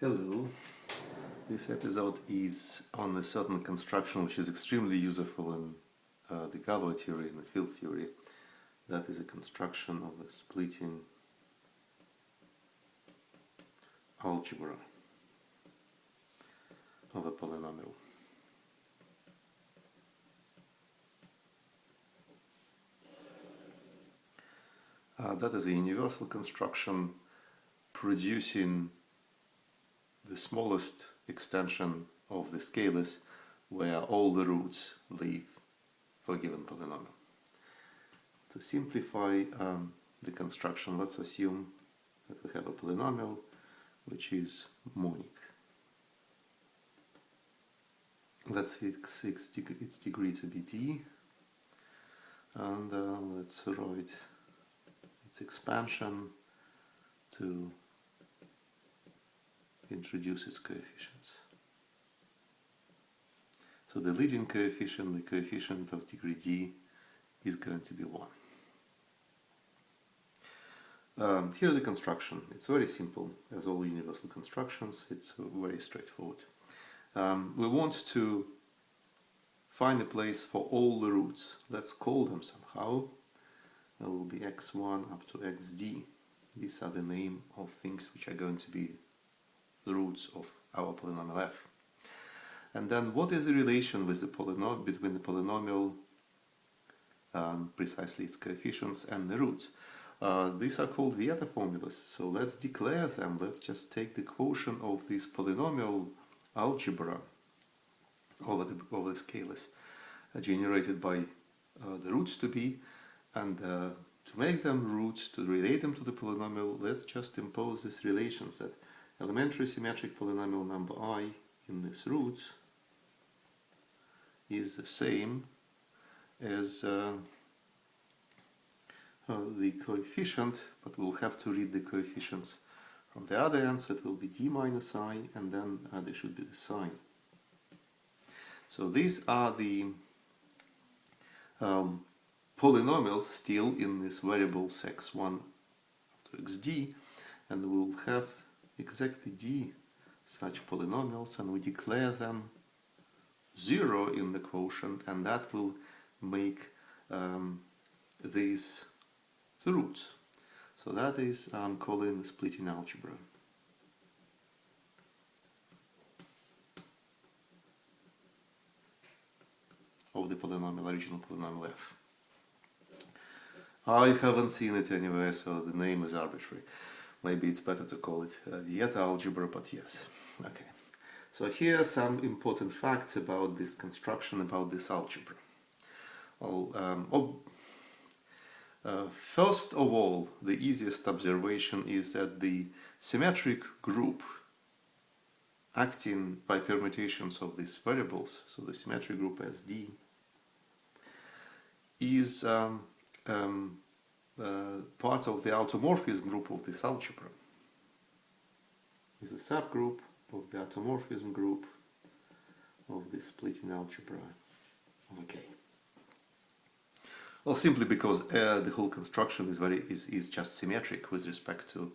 Hello, this episode is on a certain construction which is extremely useful in the Galois theory and the field theory. That is a construction of a splitting algebra of a polynomial. That is a universal construction producing the smallest extension of the scalars where all the roots live for a given polynomial. To simplify the construction, let's assume that we have a polynomial which is monic. Let's fix its degree to be d, and let's write its expansion to introduce its coefficients. So the leading coefficient, the coefficient of degree d, is going to be 1. Here's the construction. It's very simple, as all universal constructions. It's very straightforward. We want to find a place for all the roots. Let's call them somehow. There will be x1 up to xd. These are the name of things which are going to be the roots of our polynomial f. And then what is the relation with the between the polynomial, precisely its coefficients, and the roots? These are called Vieta formulas, so let's declare them. Let's just take the quotient of this polynomial algebra over the scalars generated by the roots to be, and to make them roots, to relate them to the polynomial, let's just impose these relations that elementary symmetric polynomial number I in this roots is the same as the coefficient, but we'll have to read the coefficients from the other end, so it will be d minus I, and then there should be the sign. So these are the polynomials still in this variables x1 to xd, and we'll have exactly d such polynomials, and we declare them 0 in the quotient, and that will make these the roots. So that is calling the splitting algebra. Of the polynomial, original polynomial f. I haven't seen it anywhere, so the name is arbitrary. Maybe it's better to call it Vieta algebra, but yes. Okay. So here are some important facts about this construction, about this algebra. Well, first of all, the easiest observation is that the symmetric group acting by permutations of these variables, so the symmetric group SD, is part of the automorphism group of this algebra. Is a subgroup of the automorphism group of the splitting algebra of K. Well, simply because the whole construction is just symmetric with respect to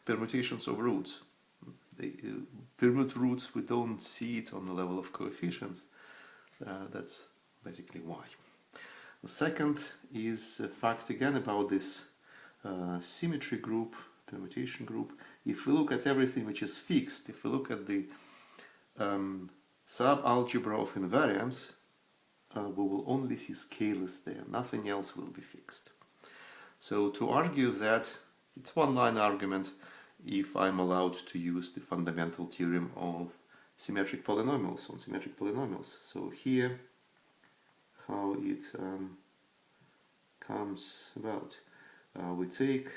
permutations of roots. The permute roots, we don't see it on the level of coefficients. That's basically why. The second is a fact again about this symmetry group, permutation group. If we look at everything which is fixed, if we look at the subalgebra of invariance, we will only see scalars there. Nothing else will be fixed. So to argue that, it's one-line argument if I'm allowed to use the fundamental theorem of symmetric polynomials on symmetric polynomials. So here, how it comes about. We take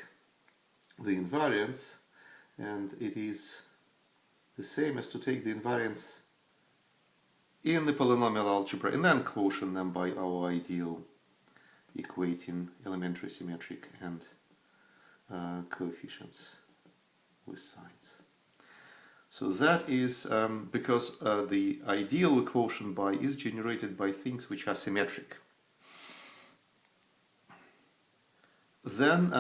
the invariance, and it is the same as to take the invariance in the polynomial algebra and then quotient them by our ideal equating elementary symmetric and coefficients with signs. So that is because the ideal quotient by is generated by things which are symmetric. Then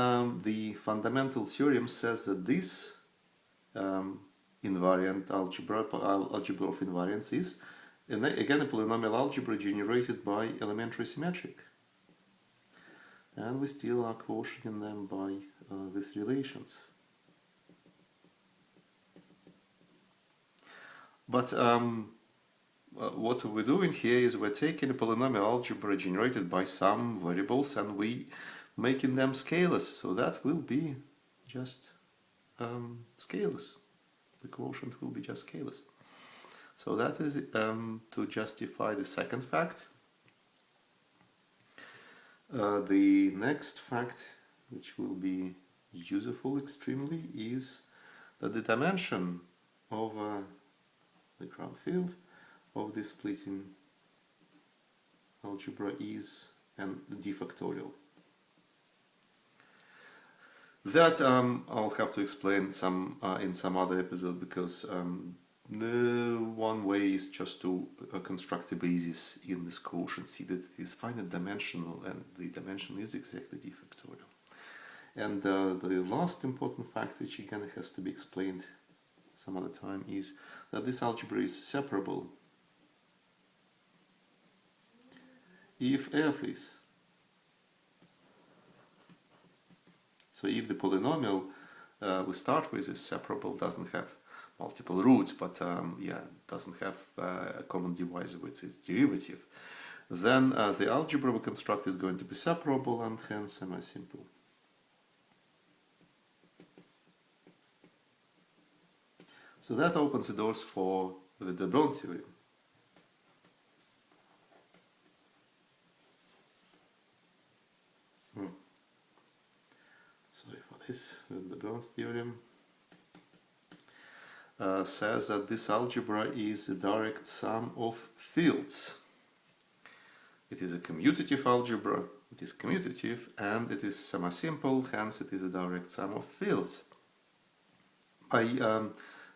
the fundamental theorem says that this invariant algebra, algebra of invariance is, and again, a polynomial algebra generated by elementary symmetric. And we still are quotienting them by these relations. But what we're doing here is we're taking a polynomial algebra generated by some variables and we making them scalars. So that will be just scalars. The quotient will be just scalars. So that is to justify the second fact. The next fact, which will be useful extremely, is that the dimension of the ground field of this splitting algebra is d factorial. That I'll have to explain some in some other episode, because the one way is just to construct a basis in this quotient, see that it is finite dimensional and the dimension is exactly d factorial. And the last important fact, which again has to be explained some other time, is that this algebra is separable if f is. So if the polynomial we start with is separable, doesn't have multiple roots, but doesn't have a common divisor with its derivative, then the algebra we construct is going to be separable and hence semi-simple. So that opens the doors for the de Bruijn theorem. Sorry for this. The de Bruijn theorem says that this algebra is a direct sum of fields. It is a commutative algebra, it is commutative, and it is semi-simple, hence it is a direct sum of fields. By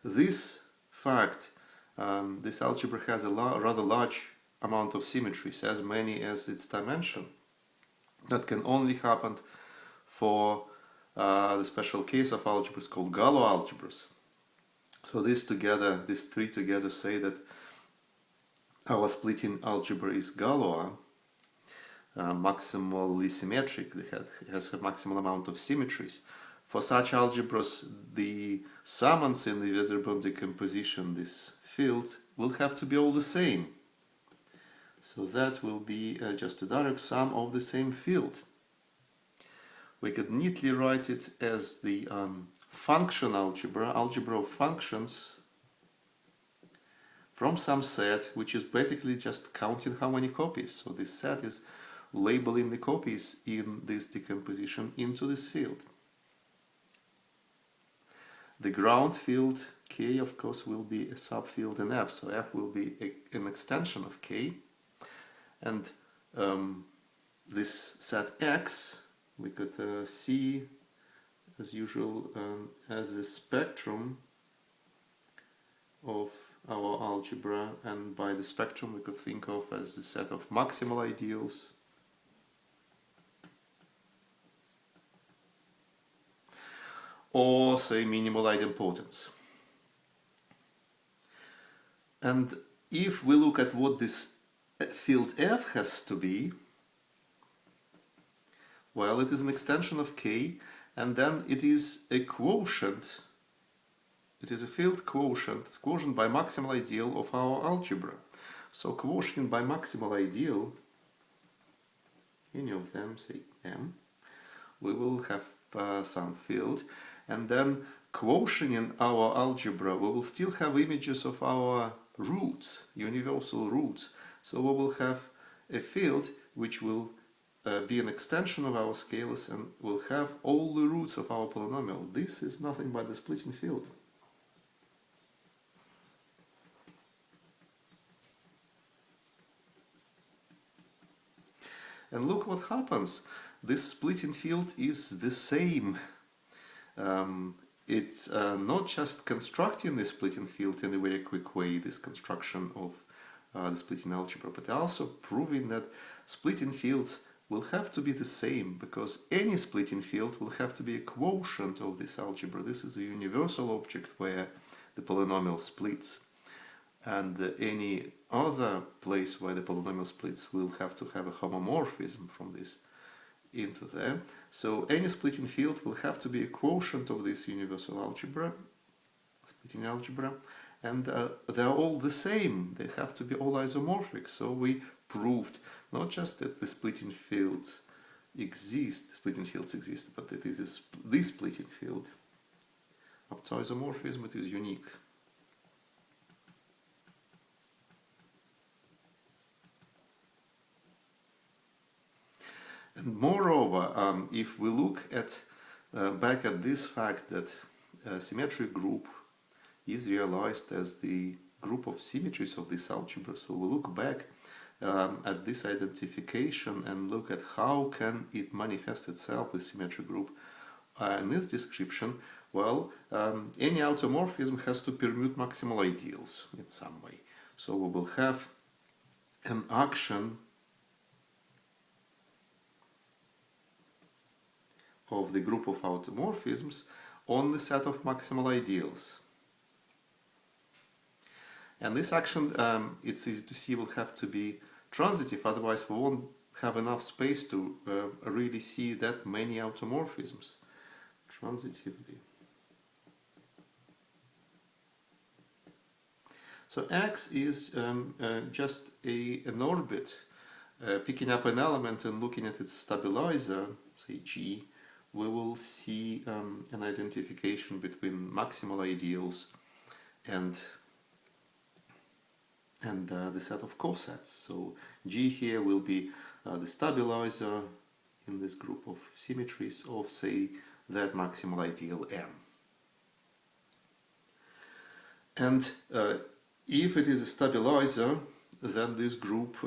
this fact, this algebra has a rather large amount of symmetries, as many as its dimension. That can only happen for the special case of algebras called Galois algebras. So these three together say that our splitting algebra is Galois, maximally symmetric, it has a maximal amount of symmetries. For such algebras, the summands in the de Bruijn decomposition, these fields, will have to be all the same. So that will be just a direct sum of the same field. We could neatly write it as the function algebra of functions from some set, which is basically just counting how many copies. So this set is labeling the copies in this decomposition into this field. The ground field K, of course, will be a subfield in F, so F will be an extension of K. And this set X we could see, as usual, as a spectrum of our algebra, and by the spectrum we could think of as the set of maximal ideals or, say, minimal idempotents. And if we look at what this field F has to be, well, it is an extension of K, and then it is a quotient. It is a field quotient. It's quotient by maximal ideal of our algebra. So quotient by maximal ideal, any of them, say M, we will have some field, and then quotient in our algebra, we will still have images of our roots, universal roots. So we will have a field which will be an extension of our scalars and will have all the roots of our polynomial. This is nothing but the splitting field. And look what happens. This splitting field is the same. It's not just constructing the splitting field in a very quick way, this construction of the splitting algebra, but also proving that splitting fields will have to be the same, because any splitting field will have to be a quotient of this algebra. This is a universal object where the polynomial splits. And any other place where the polynomial splits will have to have a homomorphism from this into there. So any splitting field will have to be a quotient of this universal algebra, splitting algebra, and they're all the same. They have to be all isomorphic. So we proved not just that the splitting fields exist, but that this splitting field up to isomorphism, it is unique. And moreover, if we look at back at this fact that a symmetric group is realized as the group of symmetries of this algebra, so we look back at this identification and look at how can it manifest itself, the symmetric group, in this description. Well, any automorphism has to permute maximal ideals in some way. So we will have an action of the group of automorphisms on the set of maximal ideals. And this action, it's easy to see, will have to be transitive, otherwise we won't have enough space to really see that many automorphisms transitively. So X is just an orbit picking up an element and looking at its stabilizer, say G. We will see an identification between maximal ideals and the set of cosets. So G here will be the stabilizer in this group of symmetries of, say, that maximal ideal M. And if it is a stabilizer, then this group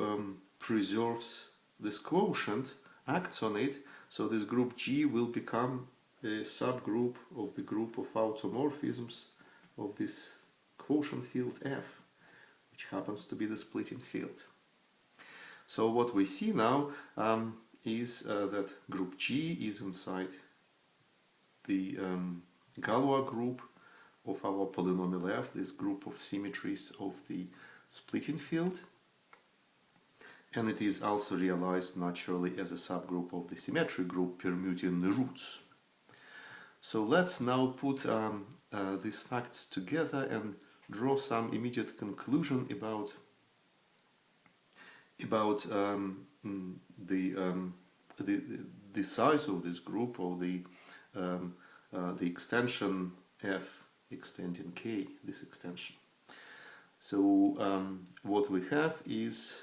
preserves this quotient, acts on it, so this group G will become a subgroup of the group of automorphisms of this quotient field F, which happens to be the splitting field. So what we see now is that group G is inside the Galois group of our polynomial F, this group of symmetries of the splitting field, and it is also realized naturally as a subgroup of the symmetric group permuting the roots. So let's now put these facts together and draw some immediate conclusion about the size of this group, or the extension F extending K, this extension. So what we have is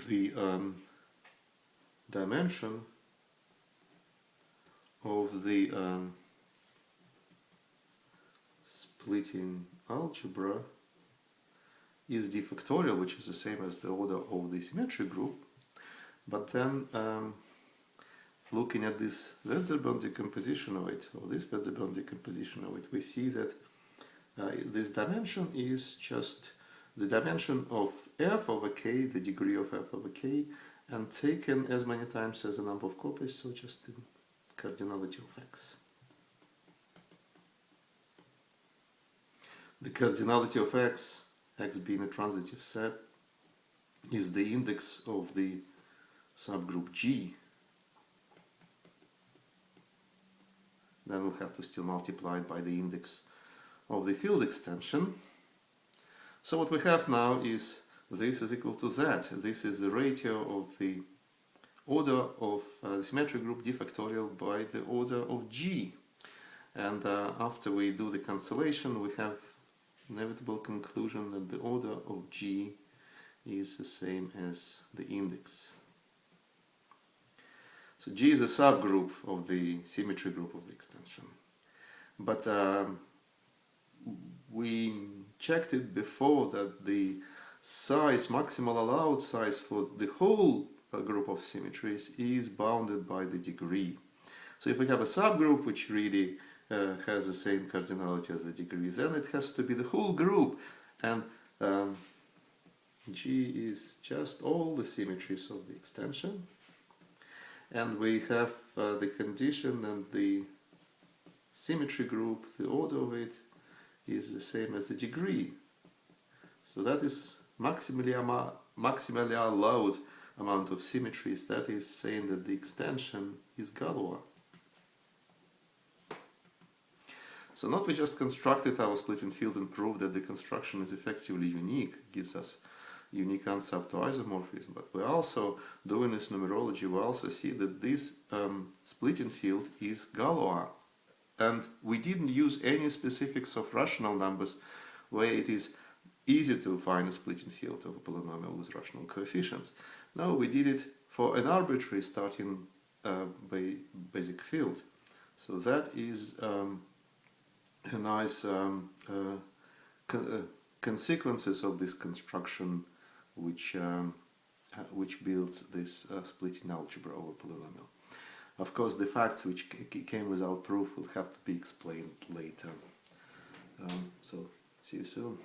the dimension of the splitting algebra is d factorial, which is the same as the order of the symmetric group. But then looking at this Wedderburn decomposition of it, or this Wedderburn decomposition of it, we see that this dimension is just the dimension of f over k, the degree of f over k, and taken as many times as the number of copies, so just the cardinality of x. The cardinality of x being a transitive set, is the index of the subgroup G. Then we'll have to still multiply it by the index of the field extension. So what we have now is this is equal to that. This is the ratio of the order of the symmetric group d factorial by the order of G. And after we do the cancellation, we have inevitable conclusion that the order of G is the same as the index. So G is a subgroup of the symmetry group of the extension. But we checked it before that the size, maximal allowed size for the whole group of symmetries is bounded by the degree. So if we have a subgroup which really has the same cardinality as the degree, then it has to be the whole group, and G is just all the symmetries of the extension, and we have the condition and the symmetry group, the order of it is the same as the degree. So that is maximally allowed amount of symmetries. That is saying that the extension is Galois. So not we just constructed our splitting field and proved that the construction is effectively unique, gives us unique answer up to isomorphism, but we also, doing this numerology, we also see that this splitting field is Galois. And we didn't use any specifics of rational numbers where it is easy to find a splitting field of a polynomial with rational coefficients. No, we did it for an arbitrary starting basic field. So that is a nice consequences of this construction which builds this splitting algebra over polynomial. Of course, the facts which came without proof will have to be explained later. So, see you soon.